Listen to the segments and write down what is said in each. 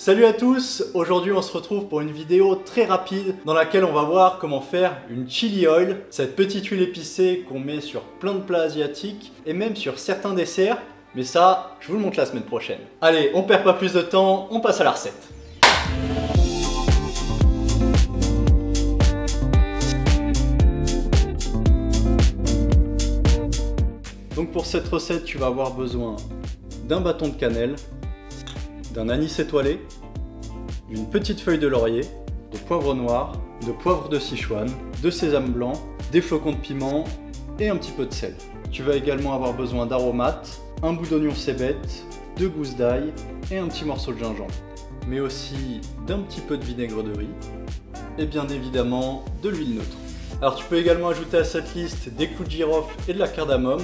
Salut à tous, aujourd'hui on se retrouve pour une vidéo très rapide dans laquelle on va voir comment faire une chili oil, cette petite huile épicée qu'on met sur plein de plats asiatiques et même sur certains desserts, mais ça je vous le montre la semaine prochaine. Allez, on perd pas plus de temps, on passe à la recette. Donc pour cette recette, tu vas avoir besoin d'un bâton de cannelle, d'un anis étoilé, d'une petite feuille de laurier, de poivre noir, de poivre de Sichuan, de sésame blanc, des flocons de piment et un petit peu de sel. Tu vas également avoir besoin d'aromates, un bout d'oignon cébette, 2 gousses d'ail et un petit morceau de gingembre. Mais aussi d'un petit peu de vinaigre de riz et bien évidemment de l'huile neutre. Alors tu peux également ajouter à cette liste des clous de girofle et de la cardamome.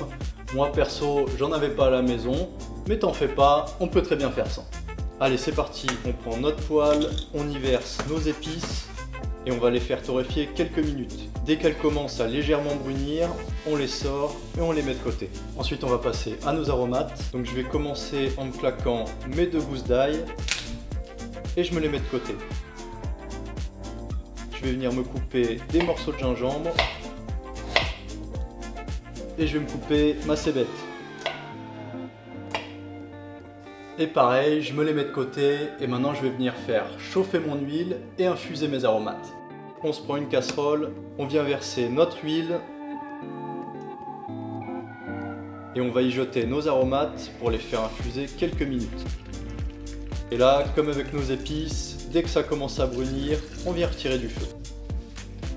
Moi perso, j'en avais pas à la maison, mais t'en fais pas, on peut très bien faire sans. Allez, c'est parti, on prend notre poêle, on y verse nos épices et on va les faire torréfier quelques minutes. Dès qu'elles commencent à légèrement brunir, on les sort et on les met de côté. Ensuite, on va passer à nos aromates. Donc je vais commencer en me claquant mes 2 gousses d'ail et je me les mets de côté. Je vais venir me couper des morceaux de gingembre et je vais me couper ma cébette. Et pareil, je me les mets de côté et maintenant je vais venir faire chauffer mon huile et infuser mes aromates. On se prend une casserole, on vient verser notre huile et on va y jeter nos aromates pour les faire infuser quelques minutes. Et là, comme avec nos épices, dès que ça commence à brunir, on vient retirer du feu.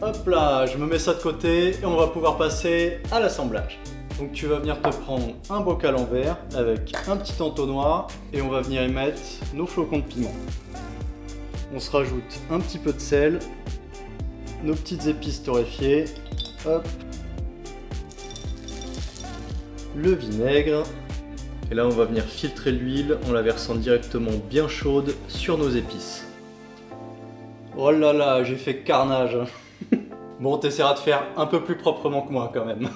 Hop là, je me mets ça de côté et on va pouvoir passer à l'assemblage. Donc tu vas venir te prendre un bocal en verre avec un petit entonnoir et on va venir y mettre nos flocons de piment. On se rajoute un petit peu de sel, nos petites épices torréfiées, hop, le vinaigre. Et là on va venir filtrer l'huile en la versant directement bien chaude sur nos épices. Oh là là, j'ai fait carnage. Bon, t'essaieras de faire un peu plus proprement que moi quand même.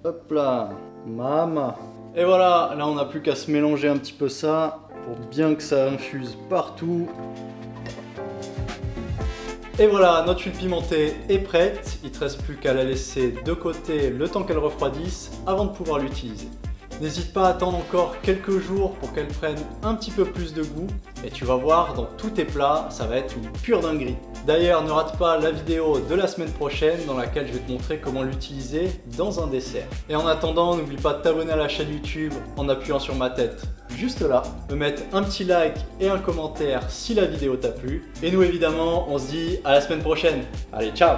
Hop là, maman. Et voilà, là on n'a plus qu'à se mélanger un petit peu ça pour bien que ça infuse partout. Et voilà, notre huile pimentée est prête. Il ne te reste plus qu'à la laisser de côté le temps qu'elle refroidisse avant de pouvoir l'utiliser. N'hésite pas à attendre encore quelques jours pour qu'elle prenne un petit peu plus de goût. Et tu vas voir, dans tous tes plats, ça va être une pure dinguerie. D'ailleurs, ne rate pas la vidéo de la semaine prochaine dans laquelle je vais te montrer comment l'utiliser dans un dessert. Et en attendant, n'oublie pas de t'abonner à la chaîne YouTube en appuyant sur ma tête juste là, de mettre un petit like et un commentaire si la vidéo t'a plu. Et nous évidemment, on se dit à la semaine prochaine. Allez, ciao!